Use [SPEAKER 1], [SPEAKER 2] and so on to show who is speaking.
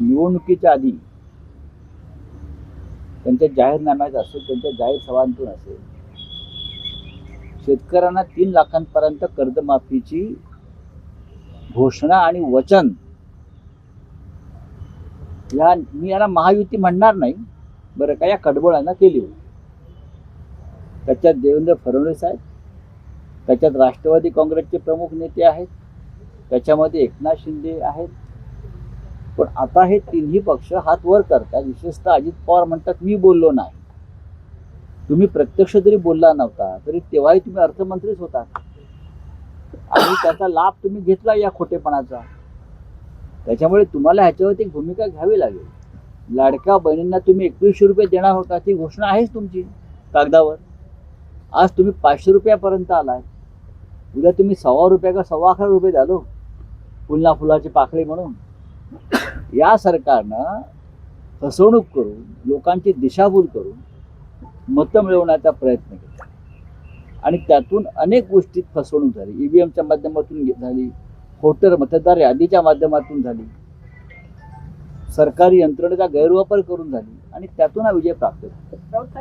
[SPEAKER 1] निवडणुकीच्या आधी त्यांच्या जाहीरनाम्यात असेल, त्यांच्या जाहीर सभांतून असेल, शेतकऱ्यांना 3 लाखांपर्यंत कर्जमाफीची घोषणा आणि वचन, मी याला महायुती म्हणणार नाही बरं का, या कडबोळ्यांना केली होती. त्याच्यात देवेंद्र फडणवीस आहेत, त्याच्यात राष्ट्रवादी काँग्रेसचे प्रमुख नेते आहेत, त्याच्यामध्ये एकनाथ शिंदे आहेत. पण आता हे तिन्ही पक्ष हात वर करतात. विशेषतः अजित पवार म्हणतात मी बोललो नाही. तुम्ही प्रत्यक्ष जरी बोलला नव्हता तरी तेव्हाही तुम्ही अर्थमंत्रीच होता आणि त्याचा लाभ तुम्ही घेतला या खोटेपणाचा. त्याच्यामुळे तुम्हाला ह्याच्यावरती एक भूमिका घ्यावी लागेल. लाडक्या बहिणींना तुम्ही 2100 रुपये देणार होता, ती घोषणा आहेच तुमची कागदावर. आज तुम्ही 500 रुपयापर्यंत आलाय. उद्या तुम्ही 1.25 रुपये का 11.25 रुपये द्यालो फुलना फुलाची पाकळी म्हणून. या सरकारनं फसवणूक करून, लोकांची दिशाभूल करून मतं मिळवण्याचा प्रयत्न केला आणि त्यातून अनेक गोष्टीत फसवणूक झाली. ईव्हीएमच्या माध्यमातून झाली, वोटर मतदार यादीच्या माध्यमातून झाली, सरकारी यंत्रणेचा गैरवापर करून झाली आणि त्यातून हा विजय प्राप्त झाला.